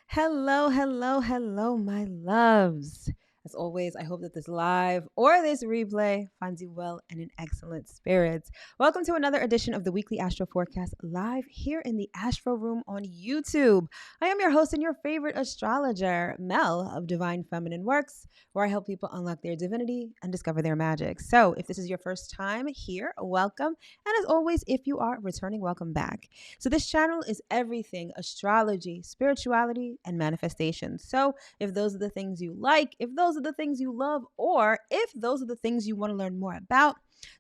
Hello, hello, hello, my loves. As always, I hope that this live or this replay finds you well and in excellent spirits. Welcome to another edition of the Weekly Astro Forecast live here in the Astro Room on YouTube. I am your host and your favorite astrologer, Mel of Divine Feminine Works, where I help people unlock their divinity and discover their magic. So if this is your first time here, welcome. And as always, if you are returning, welcome back. So this channel is everything astrology, spirituality, and manifestation. So if those are the things you like, if those are the things you love, or if those are the things you want to learn more about,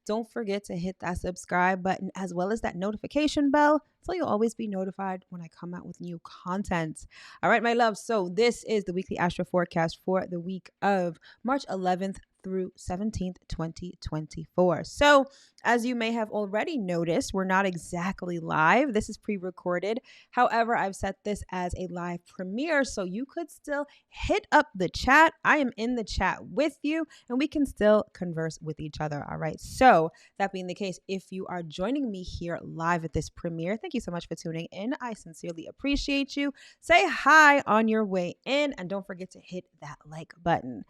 don't forget to hit that subscribe button as well as that notification bell so you'll always be notified when I come out with new content. All right, my love. So this is the weekly astro forecast for the week of March 11th through 17th, 2024. So as you may have already noticed, we're not exactly live. This is pre-recorded. However, I've set this as a live premiere, so you could still hit up the chat. I am in the chat with you, and we can still converse with each other. All right. So that being the case, if you are joining me here live at this premiere, thank you so much for tuning in. I sincerely appreciate you. Say hi on your way in, and don't forget to hit that like button.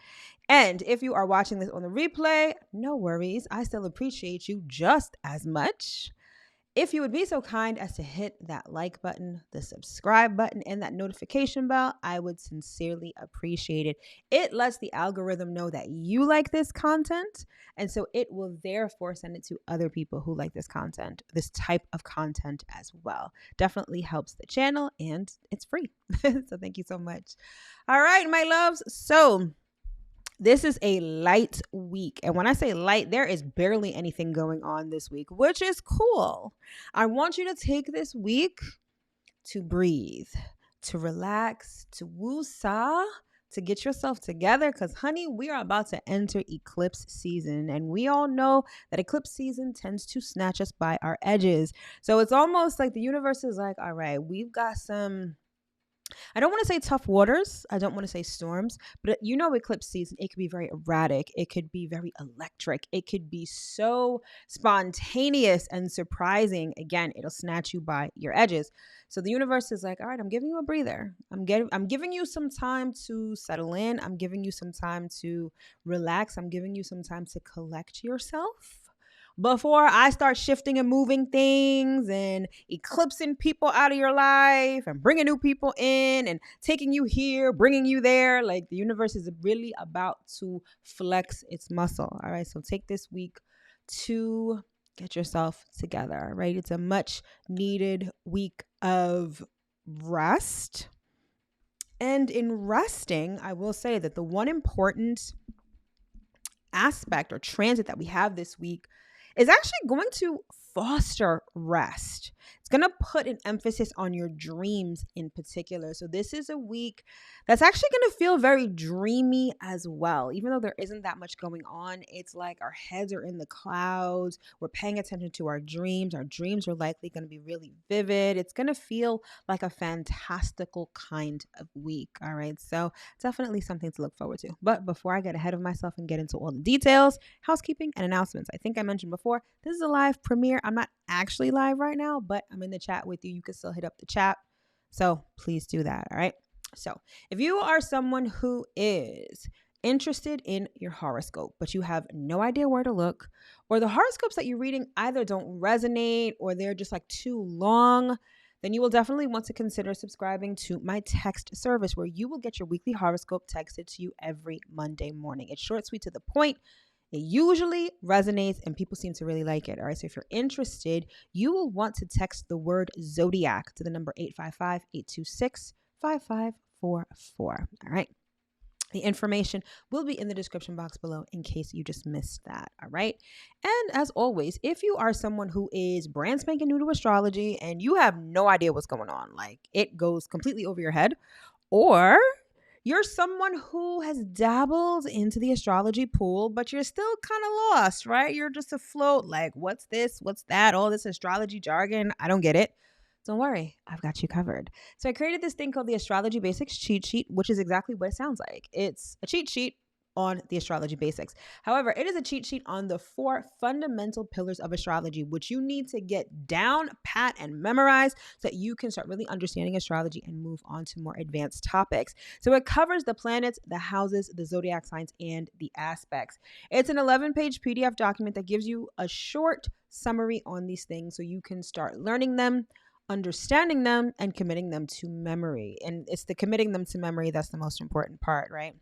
And if you are watching this on the replay, no worries. I still appreciate you just as much. If you would be so kind as to hit that like button, the subscribe button, and that notification bell, I would sincerely appreciate it. It lets the algorithm know that you like this content, and so it will therefore send it to other people who like this content, this type of content as well. Definitely helps the channel, and it's free. So thank you so much. All right, my loves. So this is a light week. And when I say light, there is barely anything going on this week, which is cool. I want you to take this week to breathe, to relax, to woo-saw, to get yourself together. Because, honey, we are about to enter eclipse season. And we all know that eclipse season tends to snatch us by our edges. So it's almost like the universe is like, all right, we've got some... I don't want to say tough waters. I don't want to say storms, but you know, eclipse season, it could be very erratic. It could be very electric. It could be so spontaneous and surprising. Again, it'll snatch you by your edges. So the universe is like, all right, I'm giving you a breather. I'm giving you some time to settle in. I'm giving you some time to relax. I'm giving you some time to collect yourself before I start shifting and moving things and eclipsing people out of your life and bringing new people in and taking you here, bringing you there. Like, the universe is really about to flex its muscle. All right. So take this week to get yourself together. Right. It's a much needed week of rest. And in resting, I will say that the one important aspect or transit that we have this week is actually going to foster rest. It's going to put an emphasis on your dreams in particular. So this is a week that's actually going to feel very dreamy as well. Even though there isn't that much going on, it's like our heads are in the clouds. We're paying attention to our dreams. Our dreams are likely going to be really vivid. It's going to feel like a fantastical kind of week. All right. So definitely something to look forward to. But before I get ahead of myself and get into all the details, housekeeping and announcements. I think I mentioned before, this is a live premiere. I'm not actually live right now, but I'm in the chat with you. You can still hit up the chat. So please do that. All right. So if you are someone who is interested in your horoscope, but you have no idea where to look, or the horoscopes that you're reading either don't resonate or they're just like too long, then you will definitely want to consider subscribing to my text service where you will get your weekly horoscope texted to you every Monday morning. It's short, sweet, to the point. It usually resonates and people seem to really like it. All right. So if you're interested, you will want to text the word ZODIAC to the number 855-826-5544. All right. The information will be in the description box below in case you just missed that. All right. And as always, if you are someone who is brand spanking new to astrology and you have no idea what's going on, like it goes completely over your head, or you're someone who has dabbled into the astrology pool, but you're still kind of lost, right? You're just afloat, like, what's this? What's that? All this astrology jargon. I don't get it. Don't worry, I've got you covered. So I created this thing called the Astrology Basics cheat sheet, which is exactly what it sounds like. It's a cheat sheet on the astrology basics. However, it is a cheat sheet on the 4 fundamental pillars of astrology, which you need to get down, pat, and memorize so that you can start really understanding astrology and move on to more advanced topics. So it covers the planets, the houses, the zodiac signs, and the aspects. It's an 11-page PDF document that gives you a short summary on these things so you can start learning them, understanding them, and committing them to memory. And it's the committing them to memory that's the most important part, right?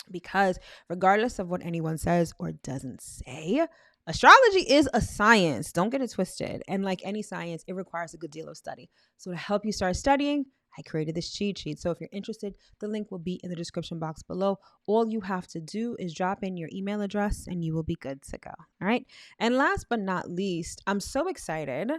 Because regardless of what anyone says or doesn't say, astrology is a science. Don't get it twisted. And like any science, it requires a good deal of study. So to help you start studying, I created this cheat sheet. So if you're interested, the link will be in the description box below. All you have to do is drop in your email address and you will be good to go. All right. And last but not least, I'm so excited.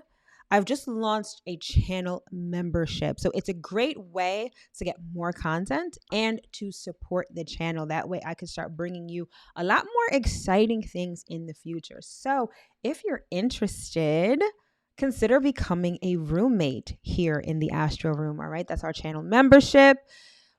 I've just launched a channel membership. So it's a great way to get more content and to support the channel. That way I can start bringing you a lot more exciting things in the future. So if you're interested, consider becoming a roommate here in the Astro Room. All right. That's our channel membership.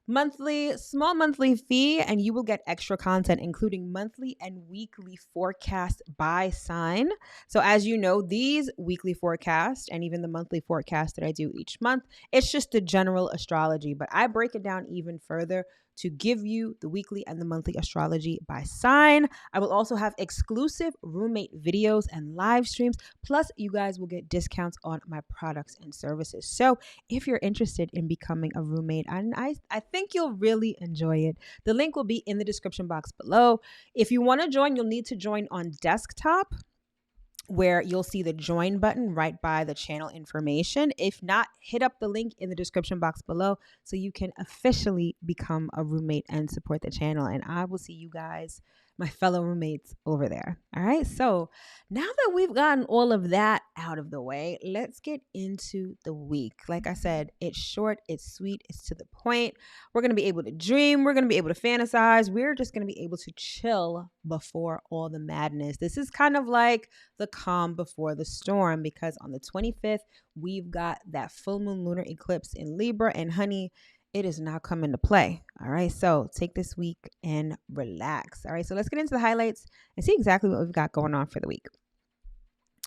Small monthly fee, and you will get extra content, including monthly and weekly forecasts by sign. So as you know, these weekly forecasts and even the monthly forecast that I do each month, it's just the general astrology, but I break it down even further to give you the weekly and the monthly astrology by sign. I will also have exclusive roommate videos and live streams. Plus, you guys will get discounts on my products and services. So if you're interested in becoming a roommate, and I think you'll really enjoy it, the link will be in the description box below. If you want to join, you'll need to join on desktop, where you'll see the join button right by the channel information. If not, hit up the link in the description box below so you can officially become a roommate and support the channel. And I will see you guys, my fellow roommates, over there. All right. So now that we've gotten all of that out of the way, let's get into the week. Like I said, it's short, it's sweet, it's to the point. We're going to be able to dream. We're going to be able to fantasize. We're just going to be able to chill before all the madness. This is kind of like the calm before the storm, because on the 25th, we've got that full moon lunar eclipse in Libra, and honey, it is now coming to play. All right. So take this week and relax. All right. So let's get into the highlights and see exactly what we've got going on for the week.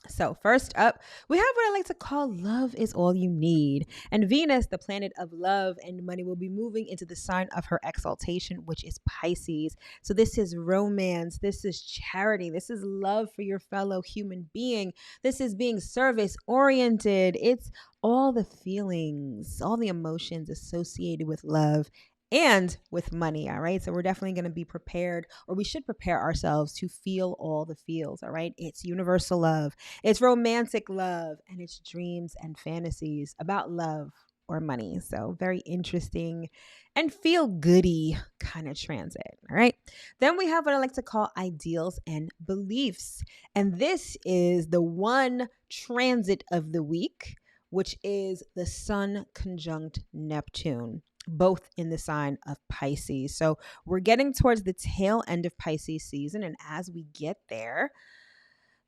So first up, we have what I like to call love is all you need. And Venus, the planet of love and money, will be moving into the sign of her exaltation, which is Pisces. So this is romance. This is charity. This is love for your fellow human being. This is being service oriented. It's all the feelings, all the emotions associated with love and with money. All right. So we're definitely going to be prepared, or we should prepare ourselves to feel all the feels. All right. It's universal love, it's romantic love, and it's dreams and fantasies about love or money. So very interesting and feel goody kind of transit. All right. Then we have what I like to call ideals and beliefs. And this is the one transit of the week, which is the Sun conjunct Neptune, both in the sign of Pisces. So we're getting towards the tail end of Pisces season. And as we get there,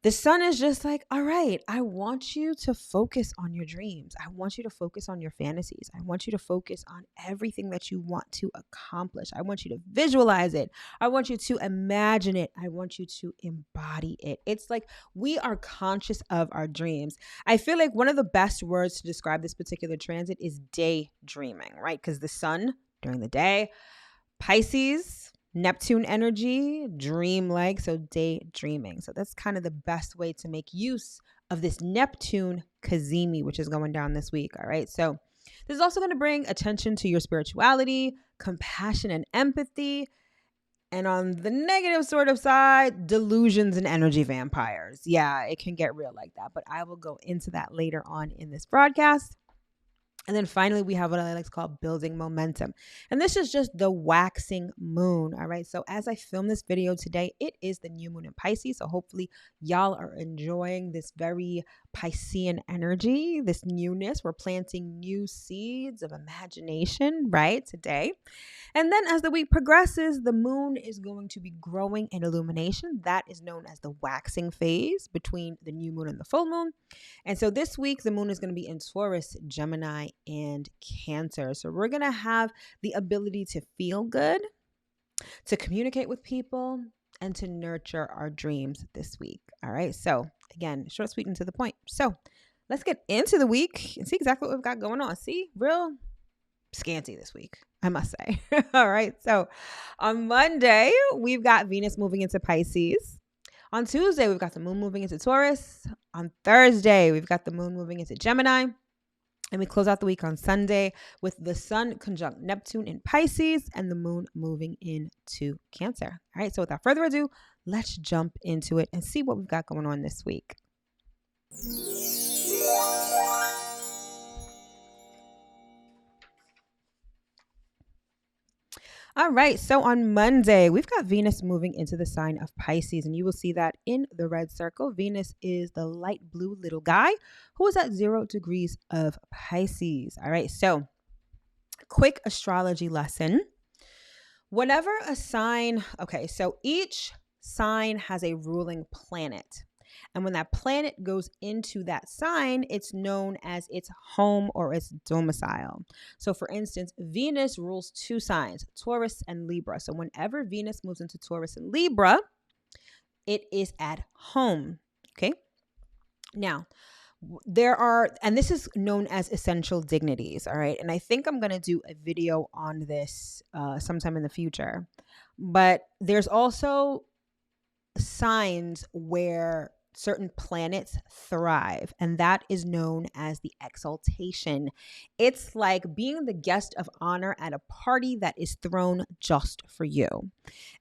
the sun is just like, all right, I want you to focus on your dreams. I want you to focus on your fantasies. I want you to focus on everything that you want to accomplish. I want you to visualize it. I want you to imagine it. I want you to embody it. It's like we are conscious of our dreams. I feel like one of the best words to describe this particular transit is daydreaming, right? Because the sun during the day, Pisces, Neptune energy, dream-like, so daydreaming. So that's kind of the best way to make use of this Neptune Cazimi, which is going down this week. All right. So this is also going to bring attention to your spirituality, compassion, and empathy. And on the negative sort of side, delusions and energy vampires. Yeah, it can get real like that, but I will go into that later on in this broadcast. And then finally, we have what I like to call building momentum. And this is just the waxing moon. All right. So as I film this video today, it is the new moon in Pisces. So hopefully y'all are enjoying this very Piscean energy, this newness. We're planting new seeds of imagination, right, today. And then as the week progresses, the moon is going to be growing in illumination. That is known as the waxing phase between the new moon and the full moon. And so this week, the moon is going to be in Taurus, Gemini, and Cancer. So we're going to have the ability to feel good, to communicate with people, and to nurture our dreams this week. All right. So again, short, sweet, and to the point. So let's get into the week and see exactly what we've got going on. See, real scanty this week, I must say. All right. So on Monday, we've got Venus moving into Pisces. On Tuesday, we've got the moon moving into Taurus. On Thursday, we've got the moon moving into Gemini. And we close out the week on Sunday with the sun conjunct Neptune in Pisces and the moon moving into Cancer. All right. So without further ado, let's jump into it and see what we've got going on this week. All right, so on Monday, we've got Venus moving into the sign of Pisces, and you will see that in the red circle. Venus is the light blue little guy who is at 0 degrees of Pisces. All right, so quick astrology lesson. Whenever a sign, so each sign has a ruling planet. And when that planet goes into that sign, it's known as its home or its domicile. So for instance, Venus rules 2 signs, Taurus and Libra. So whenever Venus moves into Taurus and Libra, it is at home. Okay. Now, and this is known as essential dignities. All right. And I think I'm going to do a video on this sometime in the future. But there's also signs where certain planets thrive, and that is known as the exaltation. It's like being the guest of honor at a party that is thrown just for you.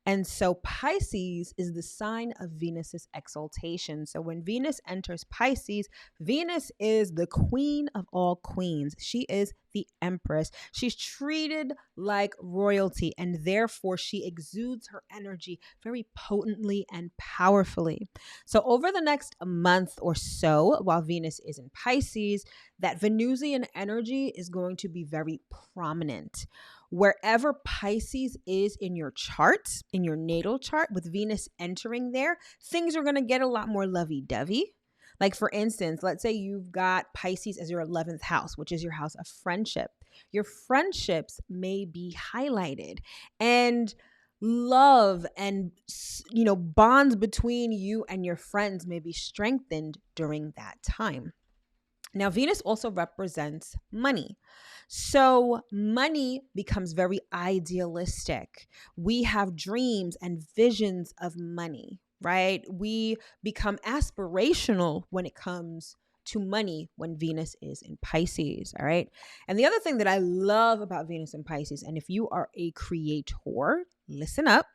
And so Pisces is the sign of Venus's exaltation. So when Venus enters Pisces, Venus is the queen of all queens. She is the empress. She's treated like royalty, and therefore she exudes her energy very potently and powerfully. So over the next month or so, while Venus is in Pisces, that Venusian energy is going to be very prominent. Wherever Pisces is in your chart, in your natal chart, with Venus entering there, things are going to get a lot more lovey-dovey. Like for instance, let's say you've got Pisces as your 11th house, which is your house of friendship. Your friendships may be highlighted, and love and, bonds between you and your friends may be strengthened during that time. Now, Venus also represents money. So money becomes very idealistic. We have dreams and visions of money, right? We become aspirational when it comes to money when Venus is in Pisces, all right? And the other thing that I love about Venus in Pisces, and if you are a creator, listen up.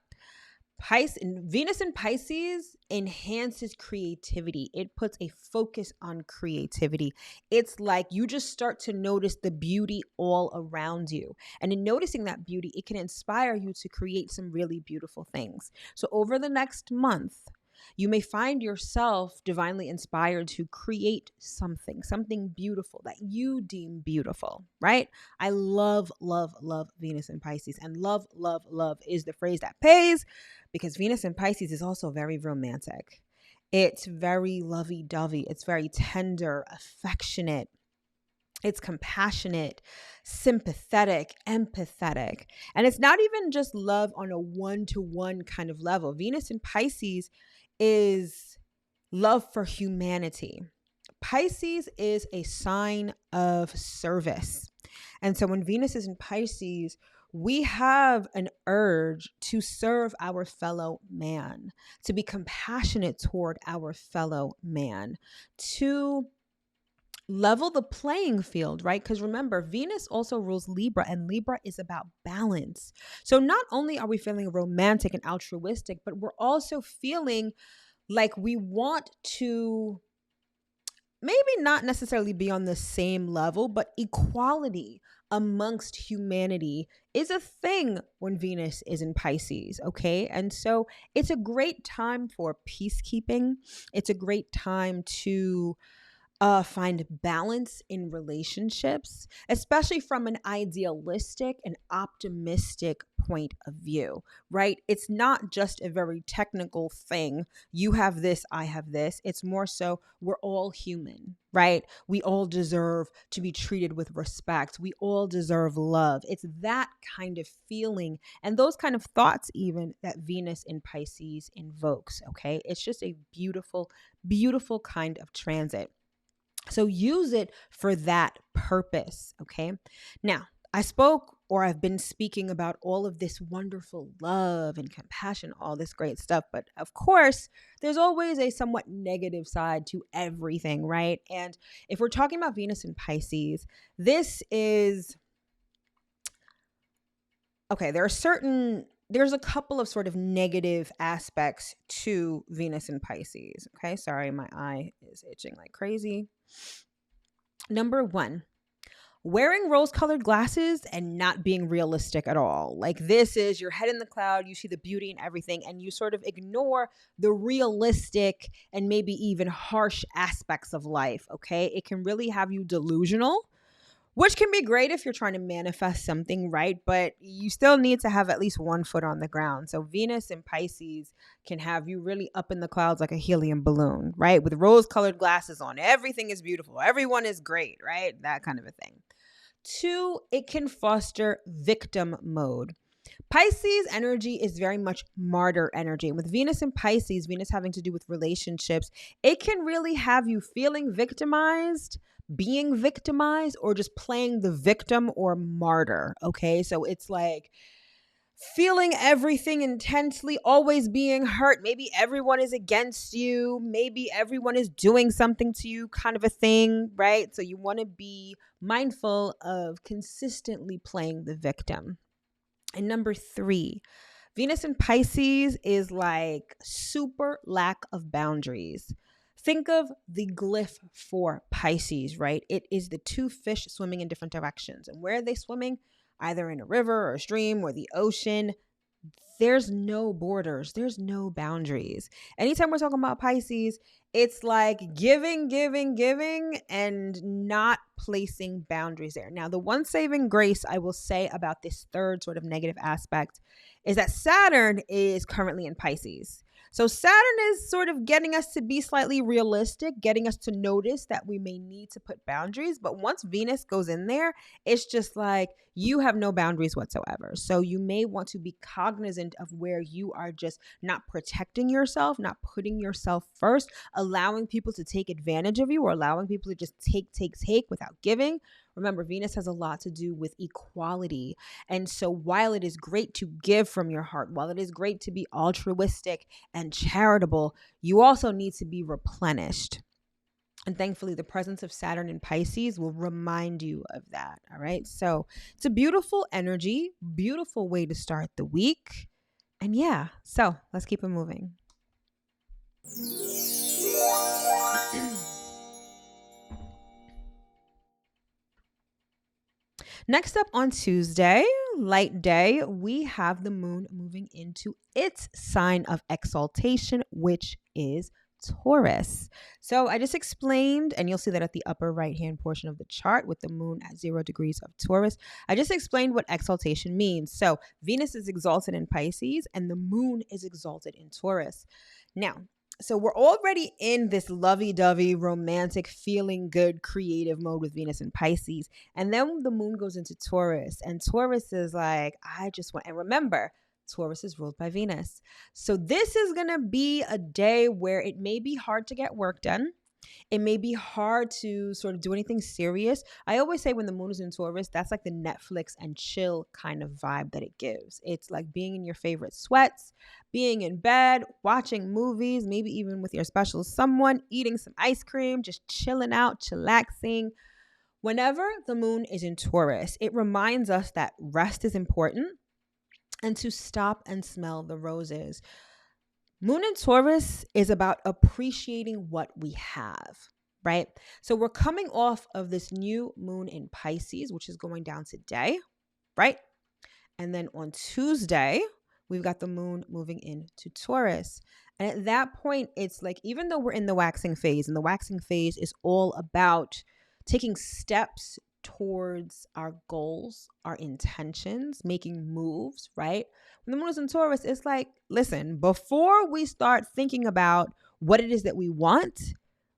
Venus in Pisces enhances creativity. It puts a focus on creativity. It's like you just start to notice the beauty all around you. And in noticing that beauty, it can inspire you to create some really beautiful things. So over the next month, you may find yourself divinely inspired to create something beautiful that you deem beautiful, right? I love, love, love Venus in Pisces. And love, love, love is the phrase that pays, because Venus in Pisces is also very romantic. It's very lovey-dovey. It's very tender, affectionate. It's compassionate, sympathetic, empathetic. And it's not even just love on a one-to-one kind of level. Venus in Pisces is love for humanity. Pisces is a sign of service. And so when Venus is in Pisces, we have an urge to serve our fellow man, to be compassionate toward our fellow man, to level the playing field, right? Because remember, Venus also rules Libra, and Libra is about balance. So not only are we feeling romantic and altruistic, but we're also feeling like we want to maybe not necessarily be on the same level, but equality amongst humanity is a thing when Venus is in Pisces, okay? And so it's a great time for peacekeeping. It's a great time to find balance in relationships, especially from an idealistic and optimistic point of view, right? It's not just a very technical thing. You have this, I have this. It's more so we're all human, right? We all deserve to be treated with respect. We all deserve love. It's that kind of feeling and those kind of thoughts, even that Venus in Pisces invokes, okay? It's just a beautiful, beautiful kind of transit. So use it for that purpose, okay? Now, I've been speaking about all of this wonderful love and compassion, all this great stuff. But of course, there's always a somewhat negative side to everything, right? And if we're talking about Venus in Pisces, there's a couple of sort of negative aspects to Venus in Pisces. Okay, sorry, my eye is itching like crazy. Number one, wearing rose-colored glasses and not being realistic at all. Like this is your head in the cloud, you see the beauty in everything, and you sort of ignore the realistic and maybe even harsh aspects of life, okay? It can really have you delusional, which can be great if you're trying to manifest something, right? But you still need to have at least one foot on the ground. So Venus in Pisces can have you really up in the clouds like a helium balloon, right? With rose-colored glasses on. Everything is beautiful. Everyone is great, right? That kind of a thing. Two, it can foster victim mode. Pisces energy is very much martyr energy. And with Venus in Pisces, Venus having to do with relationships, it can really have you feeling victimized, being victimized, or just playing the victim or martyr, okay? So it's like feeling everything intensely, always being hurt. Maybe everyone is against you. Maybe everyone is doing something to you, kind of a thing, right? So you want to be mindful of consistently playing the victim. And number three, Venus in Pisces is like super lack of boundaries. Think of the glyph for Pisces, right? It is the two fish swimming in different directions. And where are they swimming? Either in a river or a stream or the ocean. There's no borders. There's no boundaries. Anytime we're talking about Pisces, it's like giving, giving, giving, and not placing boundaries there. Now, the one saving grace I will say about this third sort of negative aspect is that Saturn is currently in Pisces. So Saturn is sort of getting us to be slightly realistic, getting us to notice that we may need to put boundaries. But once Venus goes in there, it's just like you have no boundaries whatsoever. So you may want to be cognizant of where you are just not protecting yourself, not putting yourself first, allowing people to take advantage of you or allowing people to just take without giving. Remember, Venus has a lot to do with equality. And so while it is great to give from your heart, while it is great to be altruistic and charitable, you also need to be replenished. And thankfully, the presence of Saturn in Pisces will remind you of that. All right. So it's a beautiful energy, beautiful way to start the week. And yeah, so let's keep it moving. Next up on Tuesday, light day, we have the moon moving into its sign of exaltation, which is Taurus. So I just explained, and you'll see that at the upper right-hand portion of the chart with the moon at 0 degrees of Taurus. I just explained what exaltation means. So Venus is exalted in Pisces and the moon is exalted in Taurus. Now, so we're already in this lovey-dovey, romantic, feeling good, creative mode with Venus in Pisces. And then the moon goes into Taurus. And Taurus is like, and remember, Taurus is ruled by Venus. So this is going to be a day where it may be hard to get work done. It may be hard to sort of do anything serious. I always say when the moon is in Taurus, that's like the Netflix and chill kind of vibe that it gives. It's like being in your favorite sweats, being in bed, watching movies, maybe even with your special someone, eating some ice cream, just chilling out, chillaxing. Whenever the moon is in Taurus, it reminds us that rest is important and to stop and smell the roses. Moon in Taurus is about appreciating what we have, right? So we're coming off of this new moon in Pisces, which is going down today, right? And then on Tuesday, we've got the moon moving into Taurus. And at that point, it's like, even though we're in the waxing phase, and the waxing phase is all about taking steps towards our goals, our intentions, making moves, right? When the moon is in Taurus, it's like, listen, before we start thinking about what it is that we want,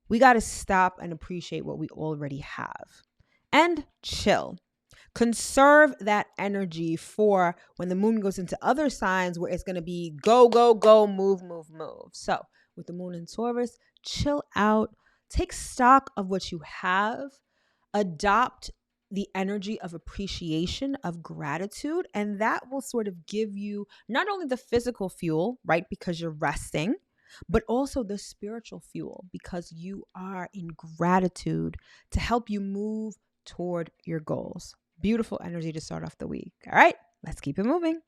we got to stop and appreciate what we already have and chill. Conserve that energy for when the moon goes into other signs where it's going to be go, go, go, move, move, move. So with the moon in Taurus, chill out, take stock of what you have, adopt the energy of appreciation, of gratitude, and that will sort of give you not only the physical fuel, right, because you're resting, but also the spiritual fuel because you are in gratitude to help you move toward your goals. Beautiful energy to start off the week. All right, let's keep it moving.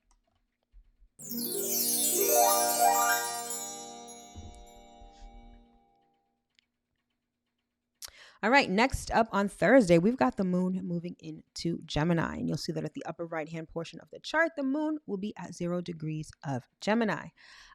All right, next up on Thursday, we've got the moon moving into Gemini. And you'll see that at the upper right-hand portion of the chart, the moon will be at 0 degrees of Gemini.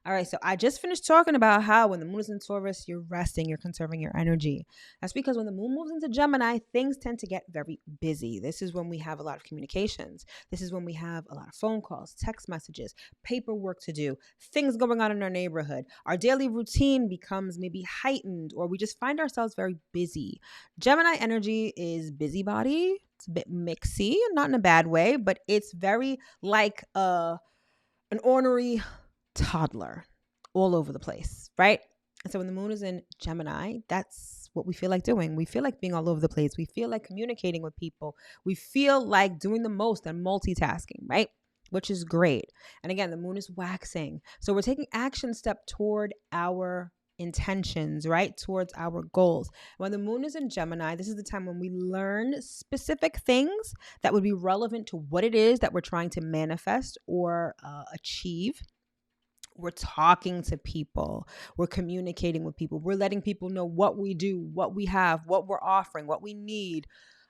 All right, so I just finished talking about how when the moon is in Taurus, you're resting, you're conserving your energy. That's because when the moon moves into Gemini, things tend to get very busy. This is when we have a lot of communications. This is when we have a lot of phone calls, text messages, paperwork to do, things going on in our neighborhood. Our daily routine becomes maybe heightened, or we just find ourselves very busy. Gemini energy is busybody. It's a bit mixy, not in a bad way, but it's very like an ornery toddler all over the place, right? And so when the moon is in Gemini, that's what we feel like doing. We feel like being all over the place. We feel like communicating with people. We feel like doing the most and multitasking, right? Which is great. And again, the moon is waxing. So we're taking action step toward our intentions, right? Towards our goals. When the moon is in Gemini, this is the time when we learn specific things that would be relevant to what it is that we're trying to manifest or achieve. We're talking to people. We're communicating with people. We're letting people know what we do, what we have, what we're offering, what we need.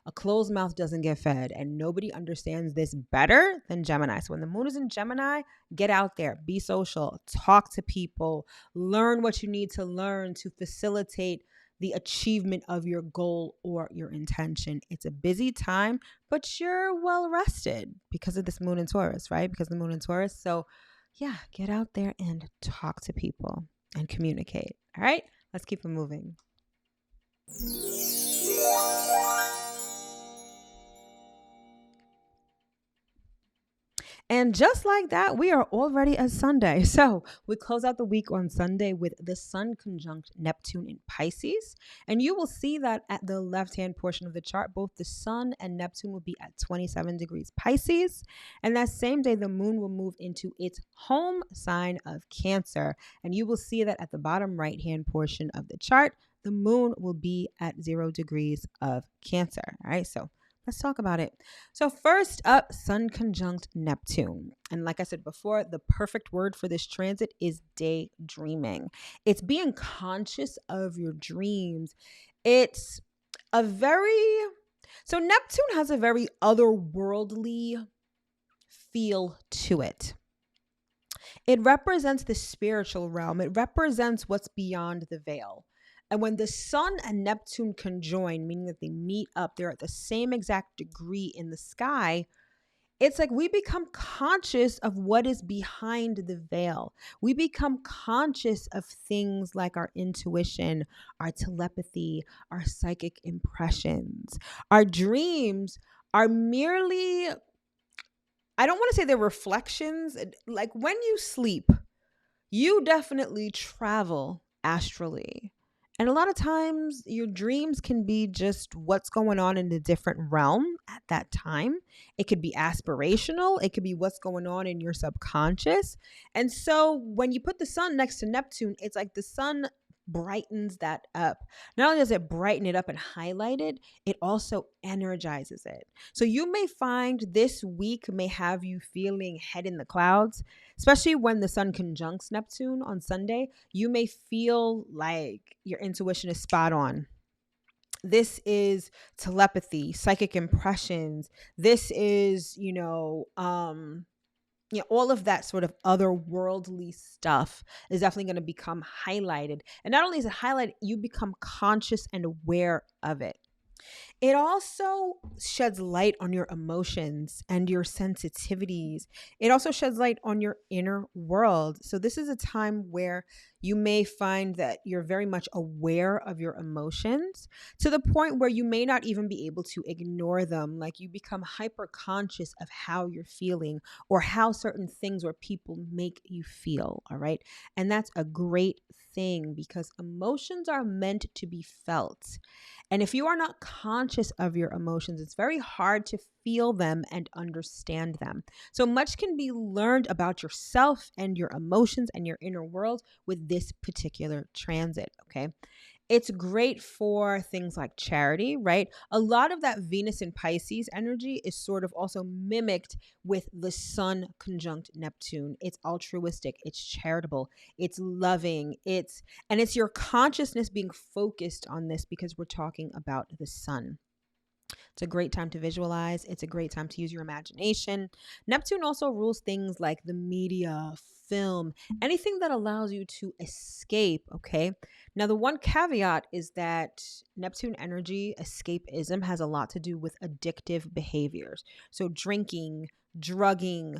A closed mouth doesn't get fed, and nobody understands this better than Gemini. So when the moon is in Gemini, get out there, be social, talk to people, learn what you need to learn to facilitate the achievement of your goal or your intention. It's a busy time, but you're well rested because of this moon in Taurus, right? Because of the moon in Taurus. So yeah, get out there and talk to people and communicate. All right, let's keep it moving. And just like that, we are already at Sunday. So we close out the week on Sunday with the Sun conjunct Neptune in Pisces. And you will see that at the left-hand portion of the chart, both the Sun and Neptune will be at 27 degrees Pisces. And that same day, the moon will move into its home sign of Cancer. And you will see that at the bottom right-hand portion of the chart, the moon will be at 0 degrees of Cancer. All right, so let's talk about it. So first up, Sun conjunct Neptune. And like I said before, the perfect word for this transit is daydreaming. It's being conscious of your dreams. It's so Neptune has a very otherworldly feel to it. It represents the spiritual realm. It represents what's beyond the veil. And when the Sun and Neptune conjoin, meaning that they meet up, they're at the same exact degree in the sky, it's like we become conscious of what is behind the veil. We become conscious of things like our intuition, our telepathy, our psychic impressions. Our dreams are merely, I don't want to say they're reflections. Like when you sleep, you definitely travel astrally. And a lot of times your dreams can be just what's going on in a different realm at that time. It could be aspirational. It could be what's going on in your subconscious. And so when you put the Sun next to Neptune, it's like the Sun brightens that up. Not only does it brighten it up and highlight it, it also energizes it. So you may find this week may have you feeling head in the clouds, especially when the Sun conjuncts Neptune on Sunday. You may feel like your intuition is spot on. This is telepathy, psychic impressions. This is, all of that sort of otherworldly stuff is definitely going to become highlighted. And not only is it highlighted, you become conscious and aware of it. It also sheds light on your emotions and your sensitivities. It also sheds light on your inner world. So, this is a time where you may find that you're very much aware of your emotions to the point where you may not even be able to ignore them. Like, you become hyper conscious of how you're feeling or how certain things or people make you feel. All right. And that's a great thing because emotions are meant to be felt. And if you are not conscious of your emotions, it's very hard to feel them and understand them. So much can be learned about yourself and your emotions and your inner world with this particular transit, okay? It's great for things like charity, right? A lot of that Venus in Pisces energy is sort of also mimicked with the Sun conjunct Neptune. It's altruistic, it's charitable, it's loving, it's your consciousness being focused on this because we're talking about the Sun. It's a great time to visualize. It's a great time to use your imagination. Neptune also rules things like the media, film, anything that allows you to escape, okay? Now, the one caveat is that Neptune energy, escapism, has a lot to do with addictive behaviors. So drinking, drugging,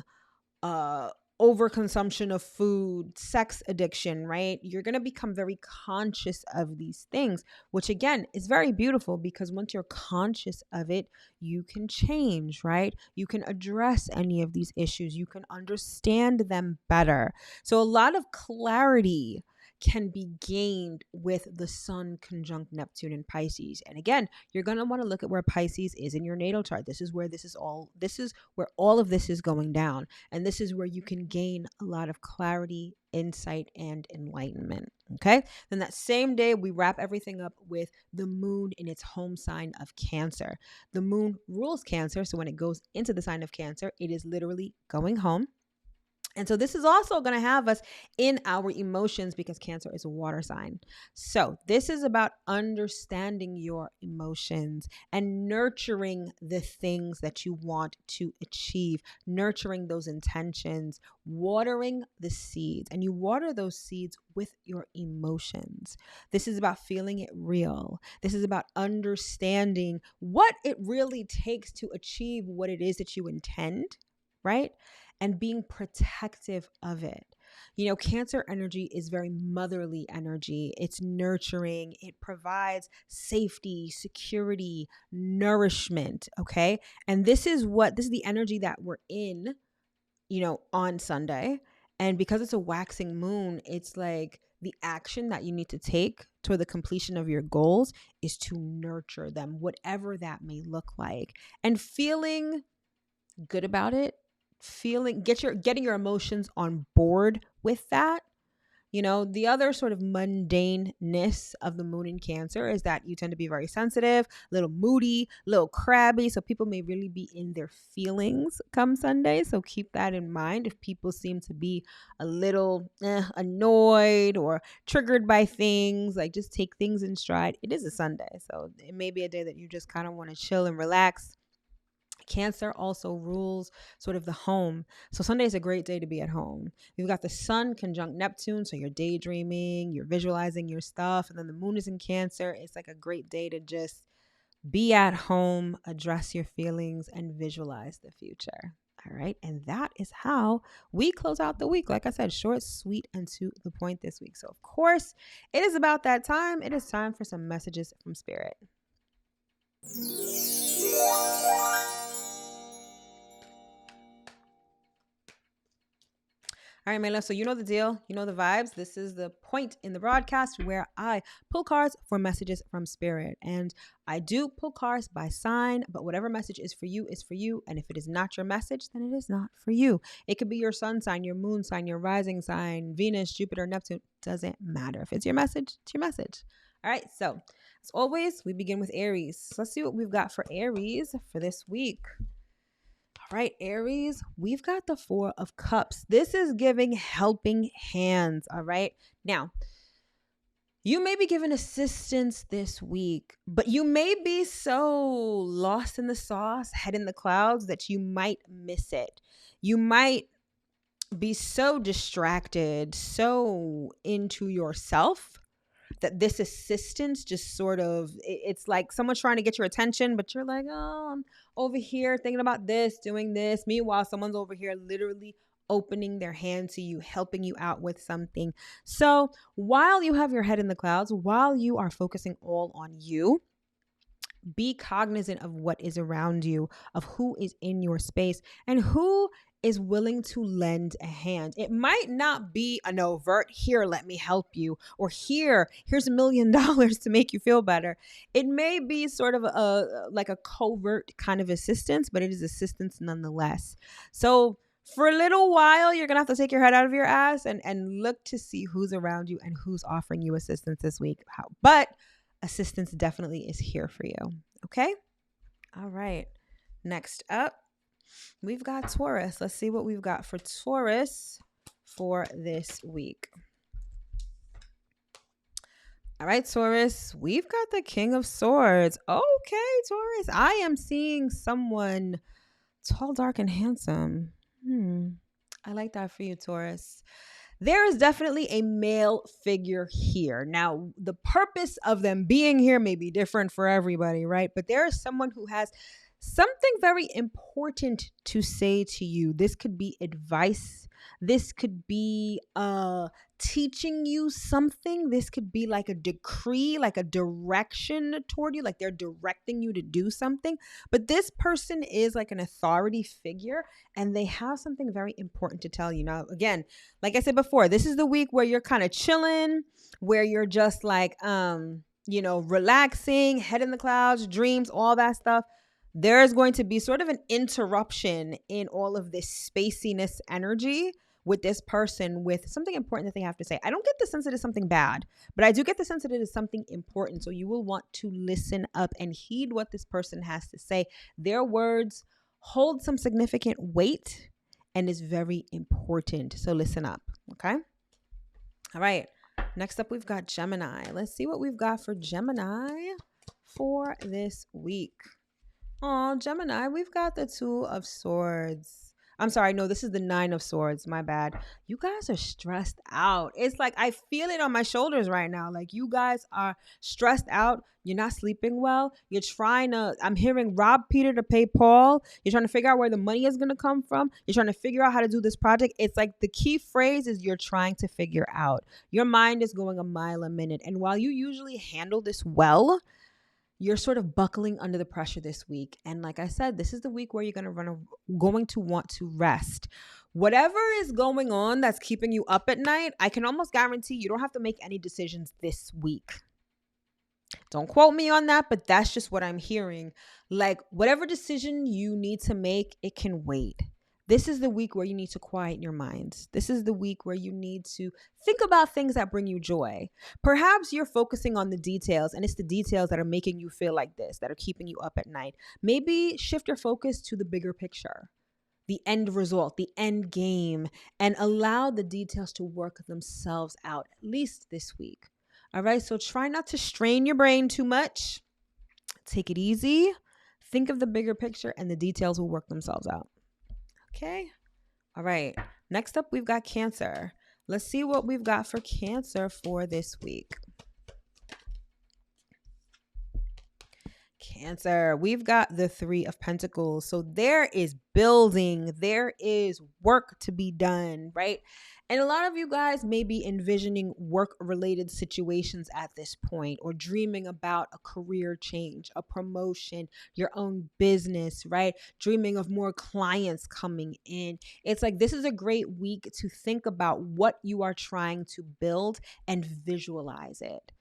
uh overconsumption of food, sex addiction, right? You're going to become very conscious of these things, which again is very beautiful because once you're conscious of it, you can change, right? You can address any of these issues. You can understand them better. So a lot of clarity can be gained with the Sun conjunct Neptune in Pisces. And again, you're going to want to look at where Pisces is in your natal chart. This is where all of this is going down. And this is where you can gain a lot of clarity, insight, and enlightenment. Okay. Then that same day, we wrap everything up with the moon in its home sign of Cancer. The moon rules Cancer. So when it goes into the sign of Cancer, it is literally going home. And so this is also going to have us in our emotions because Cancer is a water sign. So this is about understanding your emotions and nurturing the things that you want to achieve, nurturing those intentions, watering the seeds. And you water those seeds with your emotions. This is about feeling it real. This is about understanding what it really takes to achieve what it is that you intend, right? And being protective of it. Cancer energy is very motherly energy. It's nurturing. It provides safety, security, nourishment. Okay. And this is the energy that we're in, on Sunday. And because it's a waxing moon, it's like the action that you need to take toward the completion of your goals is to nurture them, whatever that may look like. And feeling good about it, getting your emotions on board with that. The other sort of mundaneness of the moon in Cancer is that you tend to be very sensitive, a little moody, a little crabby. So people may really be in their feelings come Sunday. So keep that in mind. If people seem to be a little annoyed or triggered by things, like just take things in stride. It is a Sunday. So it may be a day that you just kind of want to chill and relax. Cancer also rules sort of the home. So Sunday is a great day to be at home. You've got the Sun conjunct Neptune, so you're daydreaming, you're visualizing your stuff, and then the moon is in Cancer. It's like a great day to just be at home, address your feelings, and visualize the future. All right. And that is how we close out the week. Like I said, short, sweet, and to the point this week. So, of course, it is about that time. It is time for some messages from Spirit. All right, my love. So you know the deal. You know the vibes. This is the point in the broadcast where I pull cards for messages from Spirit. And I do pull cards by sign, but whatever message is for you is for you. And if it is not your message, then it is not for you. It could be your sun sign, your moon sign, your rising sign, Venus, Jupiter, Neptune. Doesn't matter. If it's your message, it's your message. All right. So as always, we begin with Aries. Let's see what we've got for Aries for this week. All right, Aries, we've got the Four of Cups. This is giving helping hands. All right. Now, you may be given assistance this week, but you may be so lost in the sauce, head in the clouds, that you might miss it. You might be so distracted, so into yourself that this assistance just sort of, it's like someone's trying to get your attention, but you're like, oh, I'm over here thinking about this, doing this. Meanwhile, someone's over here literally opening their hand to you, helping you out with something. So while you have your head in the clouds, while you are focusing all on you, be cognizant of what is around you, of who is in your space, and who is willing to lend a hand. It might not be an overt, here, let me help you, or here's $1 million to make you feel better. It may be sort of like a covert kind of assistance, but it is assistance nonetheless. So for a little while, you're going to have to take your head out of your ass and look to see who's around you and who's offering you assistance this week. But assistance definitely is here for you. Okay? All right. Next up, we've got Taurus. Let's see what we've got for Taurus for this week. All right, Taurus, we've got the King of Swords. Okay, Taurus, I am seeing someone tall, dark, and handsome. I like that for you, Taurus. There is definitely a male figure here. Now, the purpose of them being here may be different for everybody, right? But there is someone who has something very important to say to you. This could be advice. This could be teaching you something. This could be like a decree, like a direction toward you, like they're directing you to do something. But this person is like an authority figure, and they have something very important to tell you. Now, again, like I said before, this is the week where you're kind of chilling, where you're just like, relaxing, head in the clouds, dreams, all that stuff. There is going to be sort of an interruption in all of this spaciness energy with this person, with something important that they have to say. I don't get the sense that it's something bad, but I do get the sense that it is something important. So you will want to listen up and heed what this person has to say. Their words hold some significant weight and is very important. So listen up, okay? All right. Next up, we've got Gemini. Let's see what we've got for Gemini for this week. Oh, Gemini, we've got the Two of Swords. I'm sorry, no, this is the Nine of Swords. My bad. You guys are stressed out. It's like I feel it on my shoulders right now. Like you guys are stressed out. You're not sleeping well. I'm hearing rob Peter to pay Paul. You're trying to figure out where the money is going to come from. You're trying to figure out how to do this project. It's like the key phrase is you're trying to figure out. Your mind is going a mile a minute. And while you usually handle this well, you're sort of buckling under the pressure this week. And like I said, this is the week where you're going to want to rest. Whatever is going on that's keeping you up at night, I can almost guarantee you don't have to make any decisions this week. Don't quote me on that, but that's just what I'm hearing. Like whatever decision you need to make, it can wait. This is the week where you need to quiet your mind. This is the week where you need to think about things that bring you joy. Perhaps you're focusing on the details, and it's the details that are making you feel like this, that are keeping you up at night. Maybe shift your focus to the bigger picture, the end result, the end game, and allow the details to work themselves out, at least this week. All right, so try not to strain your brain too much. Take it easy. Think of the bigger picture, and the details will work themselves out. Okay. All right. Next up, we've got Cancer. Let's see what we've got for Cancer for this week. Cancer, we've got the Three of Pentacles. So there is building, there is work to be done, right? And a lot of you guys may be envisioning work-related situations at this point, or dreaming about a career change, a promotion, your own business, right? Dreaming of more clients coming in. It's like this is a great week to think about what you are trying to build and visualize it.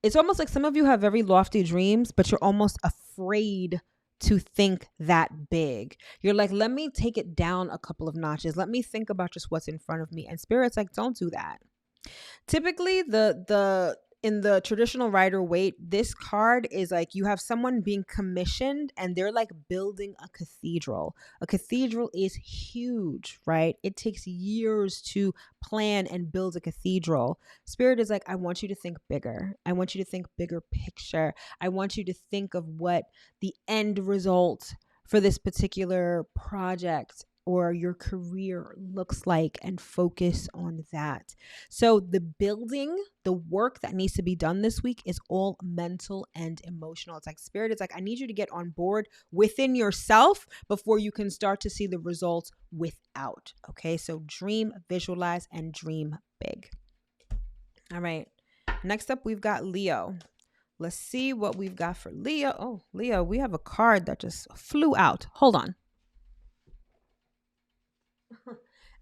It's almost like some of you have very lofty dreams, but you're almost afraid to think that big. You're like, let me take it down a couple of notches. Let me think about just what's in front of me. And Spirit's like, don't do that. Typically, in the traditional Rider-Waite, this card is like you have someone being commissioned and they're like building a cathedral. A cathedral is huge, right? It takes years to plan and build a cathedral. Spirit is like, I want you to think bigger. I want you to think bigger picture. I want you to think of what the end result for this particular project or your career looks like and focus on that. So the work that needs to be done this week is all mental and emotional. It's like Spirit is like, I need you to get on board within yourself before you can start to see the results without. Okay, so dream, visualize, and dream big. All right, next up we've got Leo. Let's see what we've got for Leo. Oh, Leo, we have a card that just flew out. Hold on.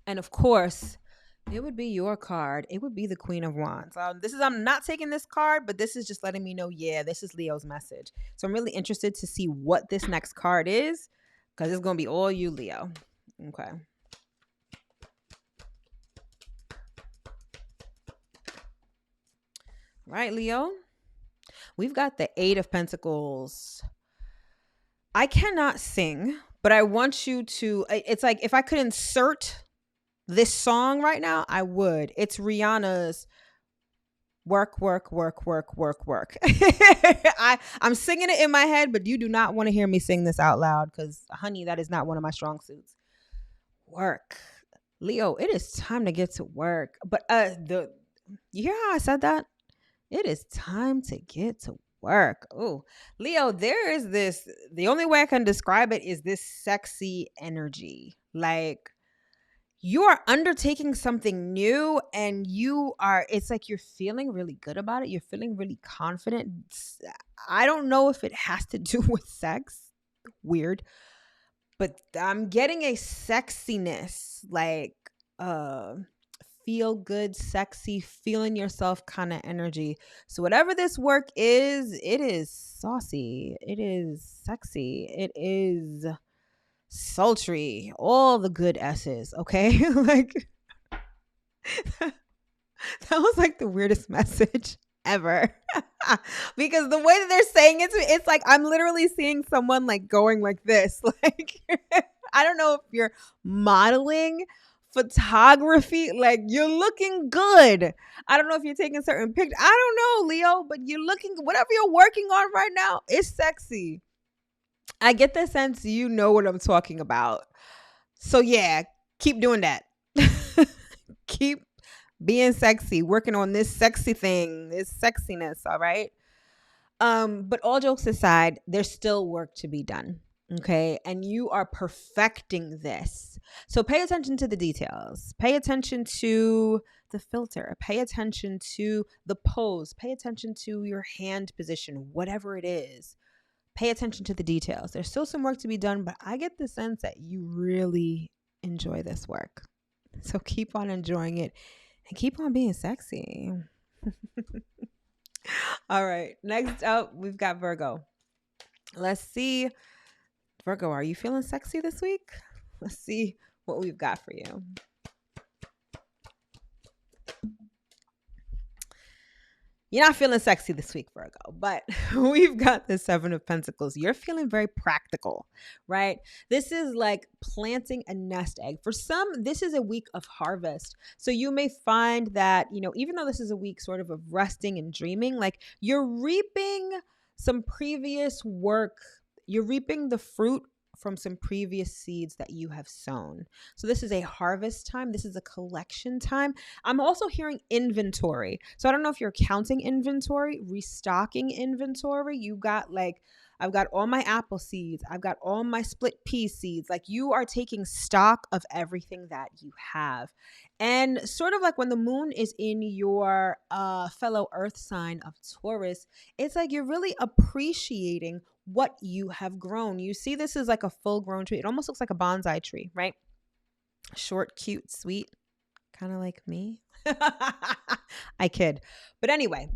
And of course, it would be your card. It would be the Queen of Wands. I'm not taking this card, but this is just letting me know, yeah, this is Leo's message. So I'm really interested to see what this next card is, because it's going to be all you, Leo. Okay. Right, Leo? We've got the 8 of Pentacles. I cannot sing, but I want you to, it's like if I could insert this song right now, I would. It's Rihanna's Work, Work, Work, Work, Work, Work. I'm singing it in my head, but you do not want to hear me sing this out loud because, honey, that is not one of my strong suits. Work. Leo, it is time to get to work. But you hear how I said that? It is time to get to work. Oh, Leo, there is this, the only way I can describe it is this sexy energy. Like you are undertaking something new and it's like you're feeling really good about it. You're feeling really confident. I don't know if it has to do with sex. Weird. But I'm getting a sexiness, like, feel good, sexy, feeling yourself kind of energy. So whatever this work is, it is saucy. It is sexy. It is sultry. All the good S's, okay? Like that was like the weirdest message ever. Because the way that they're saying it to me, it's like I'm literally seeing someone like going like this. Like I don't know if you're modeling, photography, like you're looking good. I don't know if you're taking certain pictures. I don't know, Leo, but you're looking, whatever you're working on right now, it's sexy. I get the sense you know what I'm talking about. So yeah, keep doing that. Keep being sexy, working on this sexy thing, this sexiness, all right? But all jokes aside, there's still work to be done. Okay. And you are perfecting this. So pay attention to the details. Pay attention to the filter. Pay attention to the pose. Pay attention to your hand position, whatever it is. Pay attention to the details. There's still some work to be done, but I get the sense that you really enjoy this work. So keep on enjoying it and keep on being sexy. All right. Next up, we've got Virgo. Let's see. Virgo, are you feeling sexy this week? Let's see what we've got for you. You're not feeling sexy this week, Virgo, but we've got the 7 of Pentacles. You're feeling very practical, right? This is like planting a nest egg. For some, this is a week of harvest. So you may find that, even though this is a week sort of resting and dreaming, like you're reaping some previous work. You're reaping the fruit from some previous seeds that you have sown. So this is a harvest time. This is a collection time. I'm also hearing inventory. So I don't know if you're counting inventory, restocking inventory. You got like, I've got all my apple seeds. I've got all my split pea seeds. Like you are taking stock of everything that you have. And sort of like when the moon is in your fellow earth sign of Taurus, it's like you're really appreciating what you have grown. You see, this is like a full grown tree. It almost looks like a bonsai tree, right? Short, cute, sweet, kind of like me. I kid. But anyway,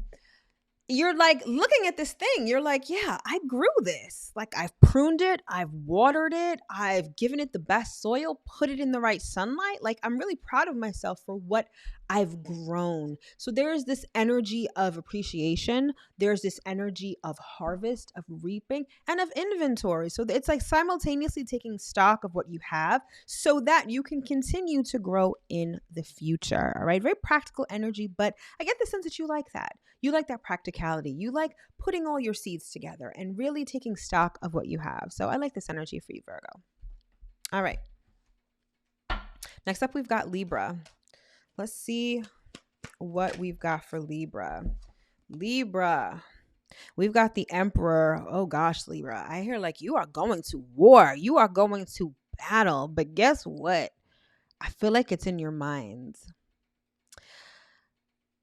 you're like looking at this thing. You're like, yeah, I grew this. Like I've pruned it. I've watered it. I've given it the best soil, put it in the right sunlight. Like I'm really proud of myself for what I've grown. So there's this energy of appreciation. There's this energy of harvest, of reaping, and of inventory. So it's like simultaneously taking stock of what you have so that you can continue to grow in the future. All right. Very practical energy, but I get the sense that you like that. You like that practicality. You like putting all your seeds together and really taking stock of what you have. So I like this energy for you, Virgo. All right. Next up, we've got Libra. Let's see what we've got for Libra. Libra. We've got the Emperor. Oh gosh, Libra. I hear like you are going to war. You are going to battle. But guess what? I feel like it's in your mind.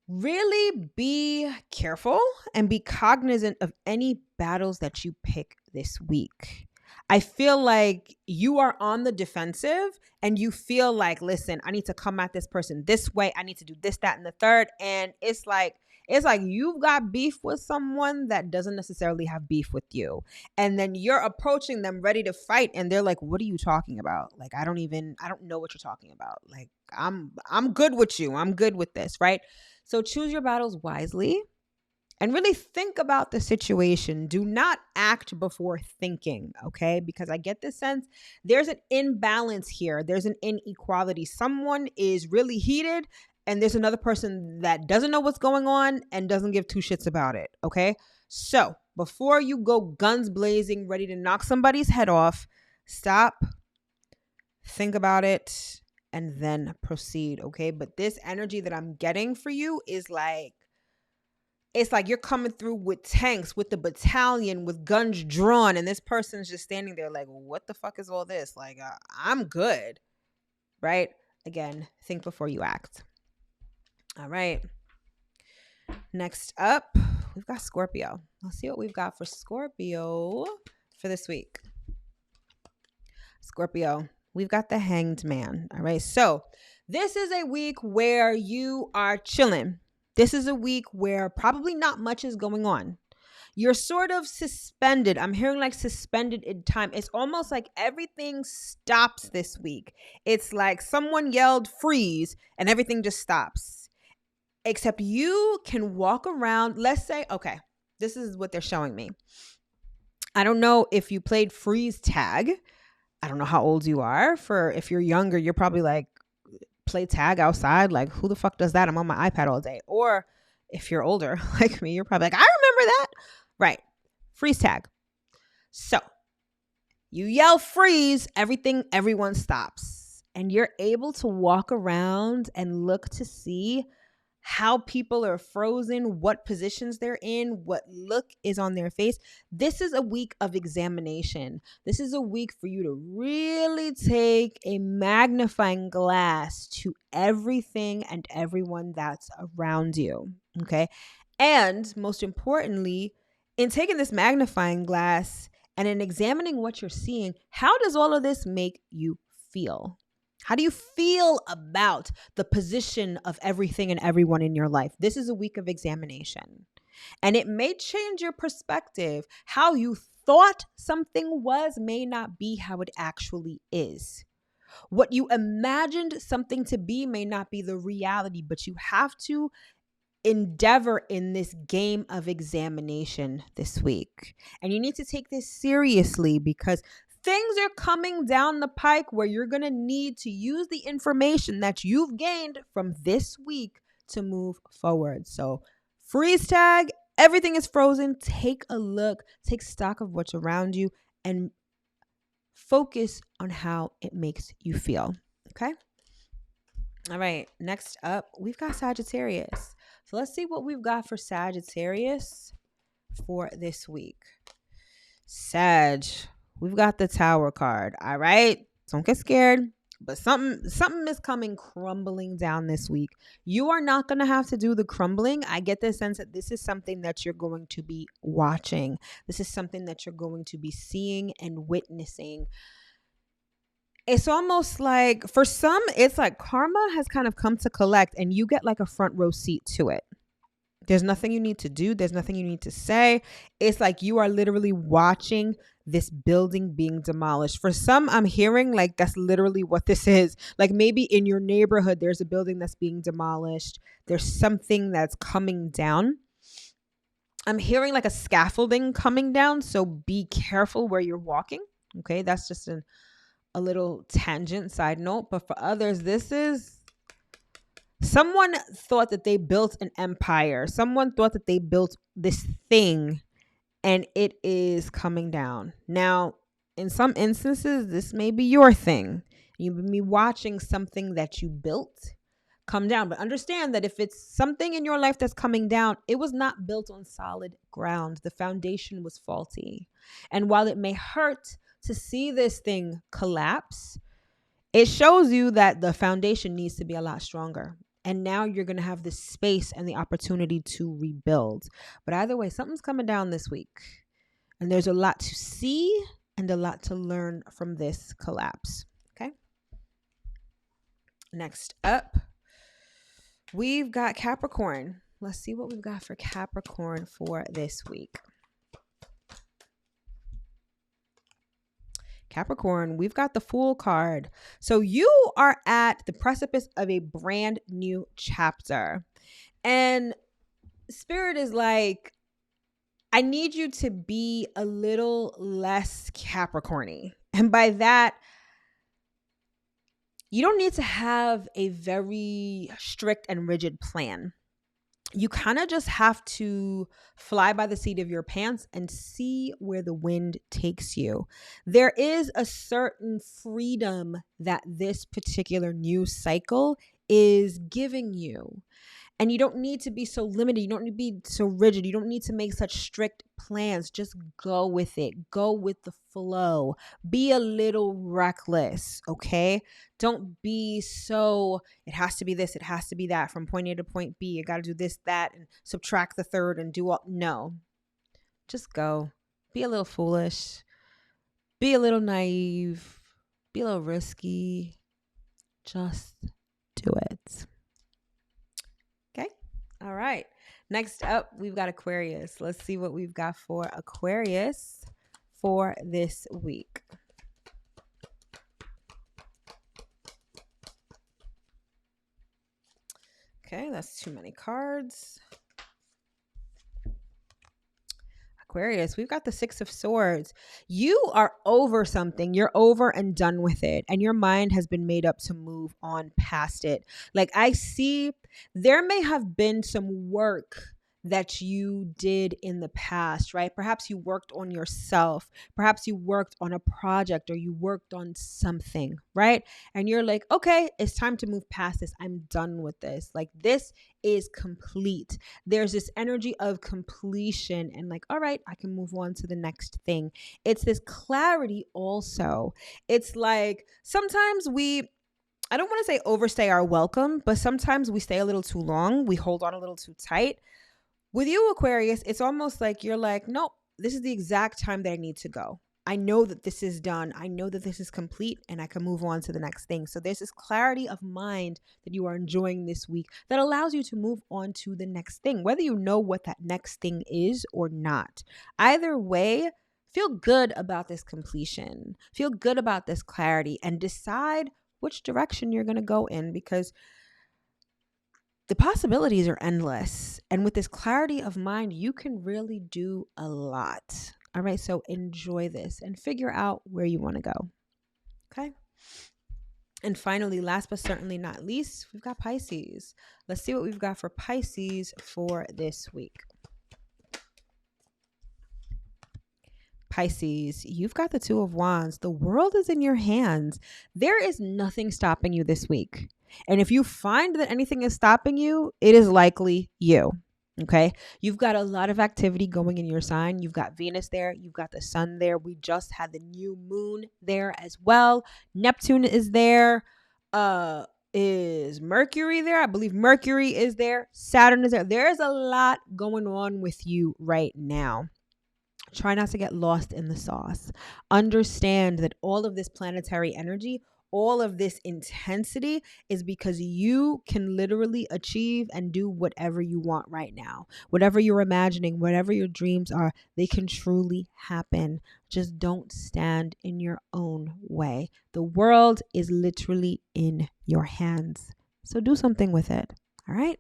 Really be careful and be cognizant of any battles that you pick this week. I feel like you are on the defensive and you feel like, listen, I need to come at this person this way. I need to do this, that, and the third. And it's like you've got beef with someone that doesn't necessarily have beef with you. And then you're approaching them ready to fight. And they're like, what are you talking about? Like, I don't know what you're talking about. Like, I'm good with you. I'm good with this, right? So choose your battles wisely and really think about the situation. Do not act before thinking, okay? Because I get this sense there's an imbalance here. There's an inequality. Someone is really heated and there's another person that doesn't know what's going on and doesn't give two shits about it, okay? So before you go guns blazing, ready to knock somebody's head off, stop, think about it, and then proceed, okay? But this energy that I'm getting for you is like, it's like you're coming through with tanks, with the battalion, with guns drawn, and this person's just standing there like, what the fuck is all this? Like, I'm good, right? Again, think before you act. All right. Next up, we've got Scorpio. Let's see what we've got for Scorpio for this week. Scorpio. We've got the Hanged Man. All right. So this is a week where you are chilling. This is a week where probably not much is going on. You're sort of suspended. I'm hearing like suspended in time. It's almost like everything stops this week. It's like someone yelled freeze and everything just stops. Except you can walk around. Let's say, okay, this is what they're showing me. I don't know if you played freeze tag. I don't know how old you are. If you're younger, you're probably like, play tag outside. Like, who the fuck does that? I'm on my iPad all day. Or if you're older like me, you're probably like, I remember that. Right. Freeze tag. So you yell freeze, everyone stops. And you're able to walk around and look to see how people are frozen, what positions they're in, what look is on their face. This is a week of examination. This is a week for you to really take a magnifying glass to everything and everyone that's around you, okay? And most importantly, in taking this magnifying glass and in examining what you're seeing, how does all of this make you feel? How do you feel about the position of everything and everyone in your life? This is a week of examination. And it may change your perspective. How you thought something was may not be how it actually is. What you imagined something to be may not be the reality, but you have to endeavor in this game of examination this week. And you need to take this seriously because things are coming down the pike where you're going to need to use the information that you've gained from this week to move forward. So freeze tag, everything is frozen. Take a look, take stock of what's around you and focus on how it makes you feel. Okay. All right. Next up, we've got Sagittarius. So let's see what we've got for Sagittarius for this week. Sag. We've got the Tower card. All right. Don't get scared. But something is coming crumbling down this week. You are not going to have to do the crumbling. I get the sense that this is something that you're going to be watching. This is something that you're going to be seeing and witnessing. It's almost like, for some, it's like karma has kind of come to collect and you get like a front row seat to it. There's nothing you need to do. There's nothing you need to say. It's like you are literally watching this building being demolished. For some, I'm hearing like that's literally what this is. Like maybe in your neighborhood, there's a building that's being demolished. There's something that's coming down. I'm hearing like a scaffolding coming down. So be careful where you're walking. Okay, that's just a little tangent side note. But for others, this is... Someone thought that they built an empire. Someone thought that they built this thing and it is coming down. Now, in some instances, this may be your thing You've been watching something that you built come down. But understand that if it's something in your life that's coming down, it was not built on solid ground. The foundation was faulty. And while it may hurt to see this thing collapse, it shows you that the foundation needs to be a lot stronger. And now you're going to have the space and the opportunity to rebuild. But either way, something's coming down this week. And there's a lot to see and a lot to learn from this collapse. Okay. Next up, we've got Capricorn. Let's see what we've got for Capricorn for this week. Capricorn, we've got the Fool card. So you are at the precipice of a brand new chapter. And Spirit is like, I need you to be a little less Capricorn-y. And by that, you don't need to have a very strict and rigid plan. You kind of just have to fly by the seat of your pants and see where the wind takes you. There is a certain freedom that this particular new cycle is giving you. And you don't need to be so limited. You don't need to be so rigid. You don't need to make such strict plans. Just go with it. Go with the flow. Be a little reckless, okay? Don't be so, it has to be this, it has to be that. From point A to point B, you got to do this, that, and subtract the third and do all. No. Just go. Be a little foolish. Be a little naive. Be a little risky. Just do it. Okay. All right. Next up, we've got Aquarius. Let's see what we've got for Aquarius for this week. Okay, that's too many cards. Aquarius, we've got the Six of Swords. You are over something. You're over and done with it. And your mind has been made up to move on past it. Like I see, there may have been some work that you did in the past, right? Perhaps you worked on yourself. Perhaps you worked on a project or you worked on something, right? And you're like, okay, it's time to move past this. I'm done with this. Like this is complete. There's this energy of completion and like, all right, I can move on to the next thing. It's this clarity also. It's like sometimes I don't want to say overstay our welcome, but sometimes we stay a little too long. We hold on a little too tight. With you, Aquarius, it's almost like you're like, nope, this is the exact time that I need to go. I know that this is done. I know that this is complete and I can move on to the next thing. So there's this clarity of mind that you are enjoying this week that allows you to move on to the next thing, whether you know what that next thing is or not. Either way, feel good about this completion. Feel good about this clarity and decide which direction you're going to go in because the possibilities are endless. And with this clarity of mind, you can really do a lot. All right. So enjoy this and figure out where you want to go. Okay. And finally, last but certainly not least, we've got Pisces. Let's see what we've got for Pisces for this week. Pisces, you've got the Two of Wands. The world is in your hands. There is nothing stopping you this week. And if you find that anything is stopping you, it is likely you. Okay. You've got a lot of activity going in your sign. You've got Venus there. You've got the sun there. We just had the new moon there as well. Neptune is there. Is Mercury there? I believe Mercury is there. Saturn is there. There's a lot going on with you right now. Try not to get lost in the sauce. Understand that all of this planetary energy, all of this intensity is because you can literally achieve and do whatever you want right now. Whatever you're imagining, whatever your dreams are, they can truly happen. Just don't stand in your own way. The world is literally in your hands. So do something with it. All right?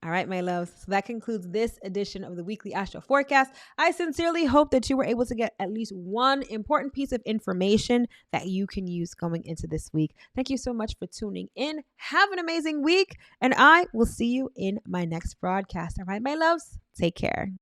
All right, my loves. So that concludes this edition of the Weekly Astro Forecast. I sincerely hope that you were able to get at least one important piece of information that you can use going into this week. Thank you so much for tuning in. Have an amazing week, and I will see you in my next broadcast. All right, my loves. Take care.